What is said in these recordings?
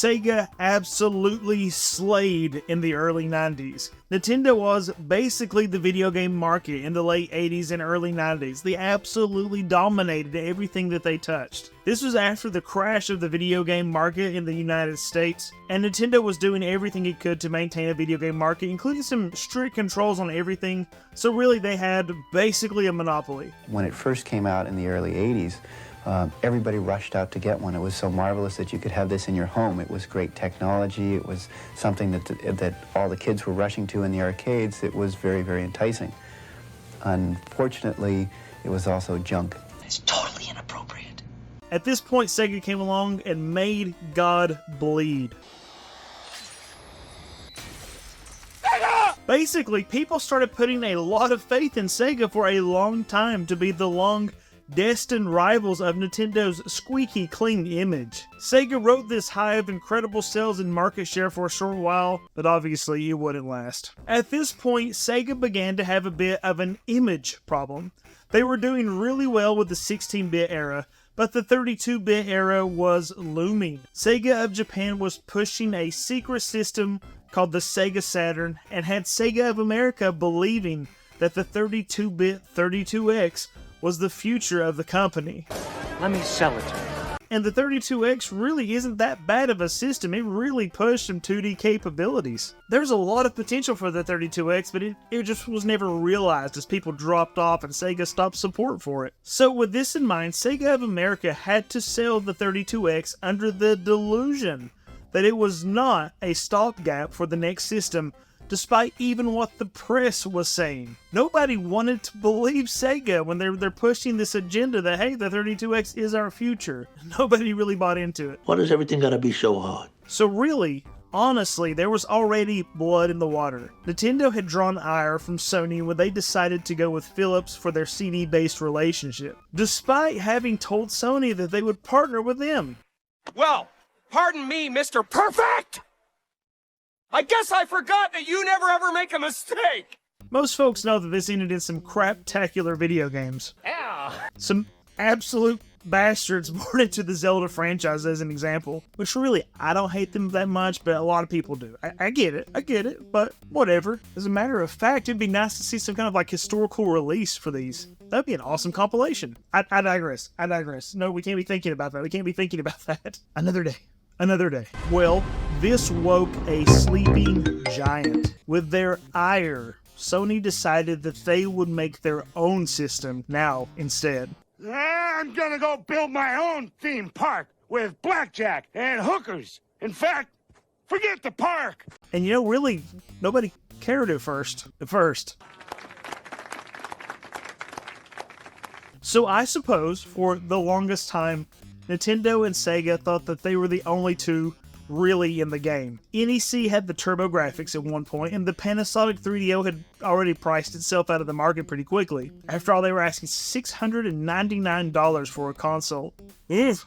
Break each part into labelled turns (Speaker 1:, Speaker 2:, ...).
Speaker 1: Sega absolutely slayed in the early 90s. Nintendo was basically the video game market in the late 80s and early 90s. They absolutely dominated everything that they touched. This was after the crash of the video game market in the United States, and Nintendo was doing everything it could to maintain a video game market, including some strict controls on everything, so really they had basically a monopoly.
Speaker 2: When it first came out in the early 80s, everybody rushed out to get one. It was so marvelous that you could have this in your home. It was great technology. It was something that all the kids were rushing to in the arcades. It was very, very enticing. Unfortunately, it was also junk.
Speaker 3: It's totally inappropriate.
Speaker 1: At this point, Sega came along and made God bleed. Basically, people started putting a lot of faith in Sega for a long time to be the long-destined rivals of Nintendo's squeaky clean image. Sega rode this high of incredible sales and market share for a short while, but obviously it wouldn't last. At this point, Sega began to have a bit of an image problem. They were doing really well with the 16-bit era, but the 32-bit era was looming. Sega of Japan was pushing a secret system called the Sega Saturn, and had Sega of America believing that the 32-bit 32X was the future of the company.
Speaker 3: Let me sell it to you.
Speaker 1: And the 32X really isn't that bad of a system. It really pushed some 2D capabilities. There's a lot of potential for the 32X, but it just was never realized as people dropped off and Sega stopped support for it. So with this in mind, Sega of America had to sell the 32X under the delusion that it was not a stopgap for the next system, despite even what the press was saying. Nobody wanted to believe Sega when they're pushing this agenda that, hey, the 32X is our future. Nobody really bought into it.
Speaker 3: Why does everything gotta be so hard?
Speaker 1: So really, honestly, there was already blood in the water. Nintendo had drawn ire from Sony when they decided to go with Philips for their CD-based relationship, despite having told Sony that they would partner with them.
Speaker 4: Well, pardon me, Mr. Perfect! I guess I forgot that you never ever make a mistake!
Speaker 1: Most folks know that this ended in some craptacular video games.
Speaker 4: Yeah.
Speaker 1: Some absolute bastards born into the Zelda franchise as an example. Which really, I don't hate them that much, but a lot of people do. I get it, but whatever. As a matter of fact, it'd be nice to see some kind of like historical release for these. That'd be an awesome compilation. I digress. No, we can't be thinking about that. Another day. Well, this woke a sleeping giant. With their ire, Sony decided that they would make their own system now instead.
Speaker 5: I'm gonna go build my own theme park with blackjack and hookers. In fact, forget the park.
Speaker 1: And you know, really, nobody cared at first. So I suppose, for the longest time, Nintendo and Sega thought that they were the only two really in the game. NEC had the TurboGrafx at one point, and the Panasonic 3DO had already priced itself out of the market pretty quickly. After all, they were asking $699 for a console.
Speaker 5: Too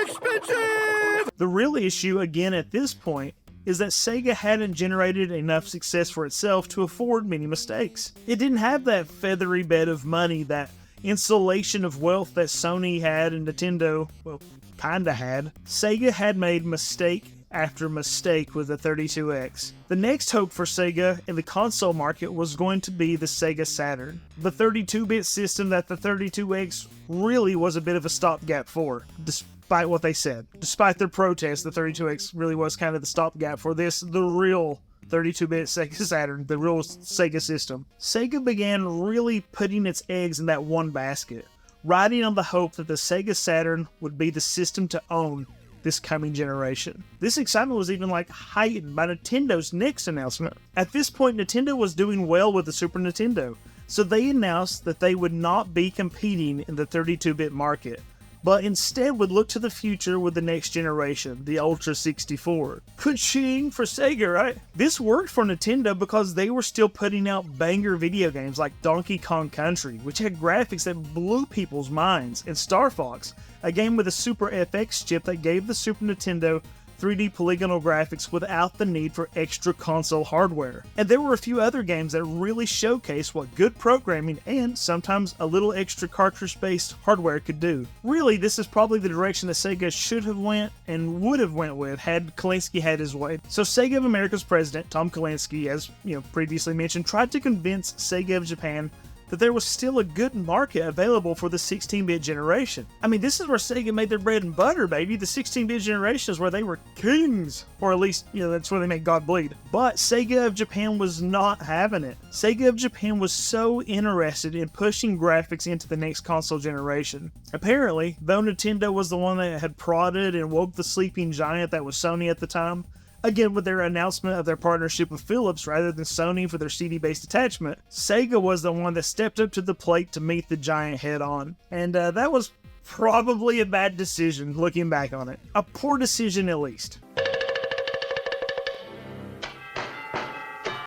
Speaker 5: expensive!
Speaker 1: The real issue, again at this point, is that Sega hadn't generated enough success for itself to afford many mistakes. It didn't have that feathery bed of money, that insulation of wealth that Sony had and Nintendo, well, kinda had. Sega had made mistake after mistake with the 32X. The next hope for Sega in the console market was going to be the Sega Saturn, the 32-bit system that the 32X really was a bit of a stopgap for, despite what they said. Despite their protests, the 32X really was kind of the stopgap for this, the real 32-bit Sega Saturn, the real Sega system. Sega began really putting its eggs in that one basket, riding on the hope that the Sega Saturn would be the system to own this coming generation. This excitement was even heightened by Nintendo's next announcement. At this point, Nintendo was doing well with the Super Nintendo, so they announced that they would not be competing in the 32-bit market, but instead would look to the future with the next generation, the Ultra 64. Ka-ching for Sega, right? This worked for Nintendo because they were still putting out banger video games like Donkey Kong Country, which had graphics that blew people's minds, and Star Fox, a game with a Super FX chip that gave the Super Nintendo 3D polygonal graphics without the need for extra console hardware. And there were a few other games that really showcased what good programming and sometimes a little extra cartridge-based hardware could do. Really, this is probably the direction that Sega should have went and would have went with had Kalinske had his way. So Sega of America's president, Tom Kalinske, as previously mentioned, tried to convince Sega of Japan that there was still a good market available for the 16-bit generation. I mean, this is where Sega made their bread and butter, baby. The 16-bit generation is where they were kings. Or at least, that's where they made God bleed. But Sega of Japan was not having it. Sega of Japan was so interested in pushing graphics into the next console generation. Apparently, though Nintendo was the one that had prodded and woke the sleeping giant that was Sony at the time, again, with their announcement of their partnership with Philips rather than Sony for their CD-based attachment, Sega was the one that stepped up to the plate to meet the giant head-on. And that was probably a bad decision, looking back on it. A poor decision, at least.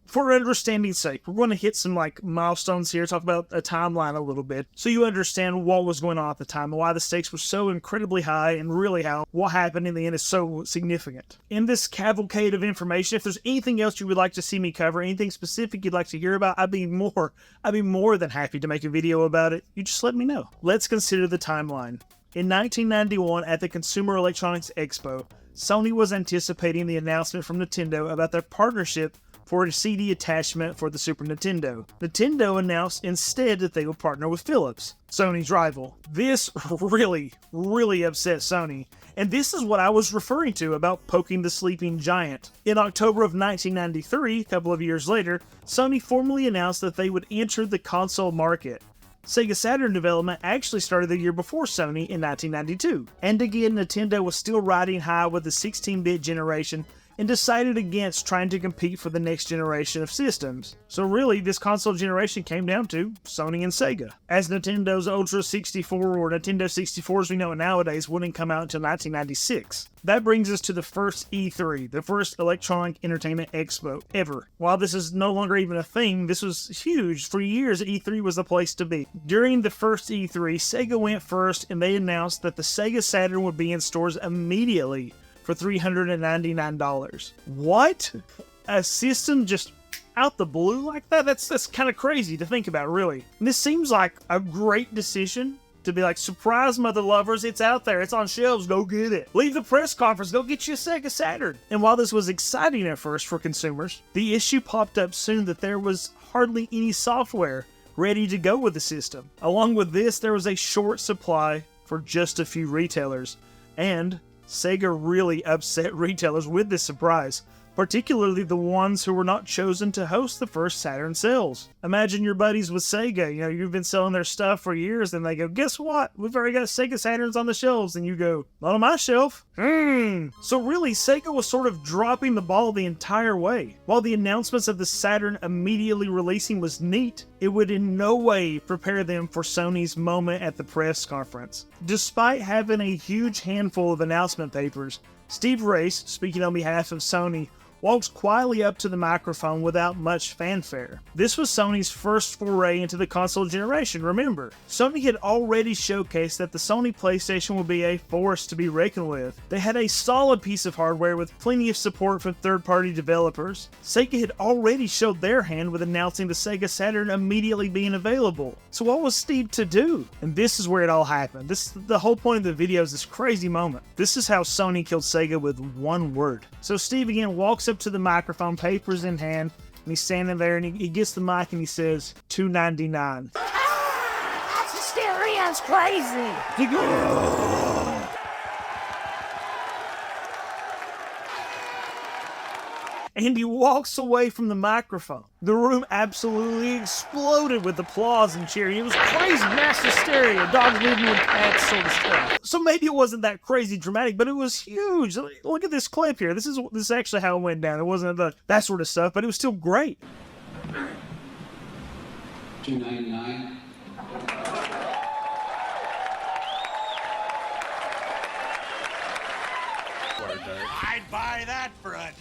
Speaker 1: For understanding's sake, we're going to hit some milestones here, talk about a timeline a little bit, so you understand what was going on at the time and why the stakes were so incredibly high and really how what happened in the end is so significant. In this cavalcade of information, if there's anything else you would like to see me cover, anything specific you'd like to hear about, I'd be more than happy to make a video about it. You just let me know. Let's consider the timeline. In 1991, at the Consumer Electronics Expo, Sony was anticipating the announcement from Nintendo about their partnership for a CD attachment for the Super Nintendo. Nintendo announced instead that they would partner with Philips, Sony's rival. This really upset Sony, and this is what I was referring to about poking the sleeping giant. In October of 1993, a couple of years later, Sony formally announced that they would enter the console market. Sega Saturn development actually started the year before Sony in 1992. And again, Nintendo was still riding high with the 16-bit generation and decided against trying to compete for the next generation of systems. So really, this console generation came down to Sony and Sega, as Nintendo's Ultra 64 or Nintendo 64 as we know it nowadays wouldn't come out until 1996. That brings us to the first E3, the first Electronic Entertainment Expo ever. While this is no longer even a thing, this was huge. For years, E3 was the place to be. During the first E3, Sega went first and they announced that the Sega Saturn would be in stores immediately for $399. What? A system just out the blue like that? That's kind of crazy to think about, really. And this seems like a great decision to be like, surprise, mother lovers, it's out there, it's on shelves, go get it. Leave the press conference, go get you a Sega Saturn. And while this was exciting at first for consumers, the issue popped up soon that there was hardly any software ready to go with the system. Along with this, there was a short supply for just a few retailers, and Sega really upset retailers with this surprise, particularly the ones who were not chosen to host the first Saturn sales. Imagine your buddies with Sega, you've been selling their stuff for years, and they go, guess what? We've already got Sega Saturns on the shelves, and you go, not on my shelf. So really, Sega was sort of dropping the ball the entire way. While the announcements of the Saturn immediately releasing was neat, it would in no way prepare them for Sony's moment at the press conference. Despite having a huge handful of announcement papers, Steve Race, speaking on behalf of Sony, walked quietly up to the microphone without much fanfare. This was Sony's first foray into the console generation, remember. Sony had already showcased that the Sony PlayStation would be a force to be reckoned with. They had a solid piece of hardware with plenty of support from third-party developers. Sega had already showed their hand with announcing the Sega Saturn immediately being available. So what was Steve to do? And this is where it all happened. The whole point of the video is this crazy moment. This is how Sony killed Sega with one word. So Steve again walks up to the microphone, papers in hand, and he's standing there and he gets the mic and he says, $2.99.
Speaker 6: That's hysteria, it's crazy.
Speaker 1: He goes, and he walks away from the microphone. The room absolutely exploded with applause and cheering. It was crazy, mass hysteria, dogs living with cats sort of stuff. So maybe it wasn't that crazy dramatic, but it was huge. Look at this clip here. This is actually how it went down. It wasn't that sort of stuff, but it was still great.
Speaker 7: $2.99.
Speaker 5: I'd buy that for $1.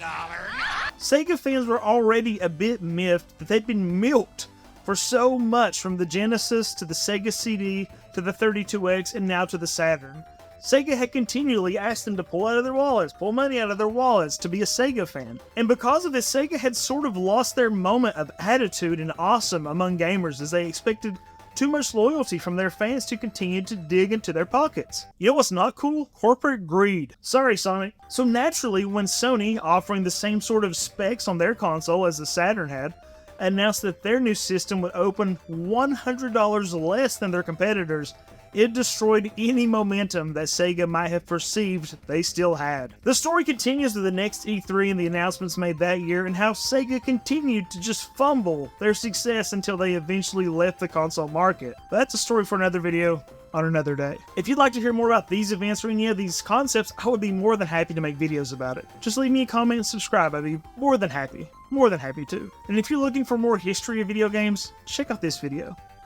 Speaker 1: Sega fans were already a bit miffed that they'd been milked for so much from the Genesis to the Sega CD to the 32X and now to the Saturn. Sega had continually asked them to pull money out of their wallets to be a Sega fan. And because of this, Sega had sort of lost their moment of attitude and awesome among gamers, as they expected too much loyalty from their fans to continue to dig into their pockets. You know what's not cool? Corporate greed. Sorry, Sony. So naturally, when Sony, offering the same sort of specs on their console as the Saturn had, announced that their new system would open $100 less than their competitors, it destroyed any momentum that Sega might have perceived they still had. The story continues to the next E3 and the announcements made that year, and how Sega continued to just fumble their success until they eventually left the console market. But that's a story for another video on another day. If you'd like to hear more about these events or any of these concepts, I would be more than happy to make videos about it. Just leave me a comment and subscribe. I'd be more than happy to. And if you're looking for more history of video games, check out this video.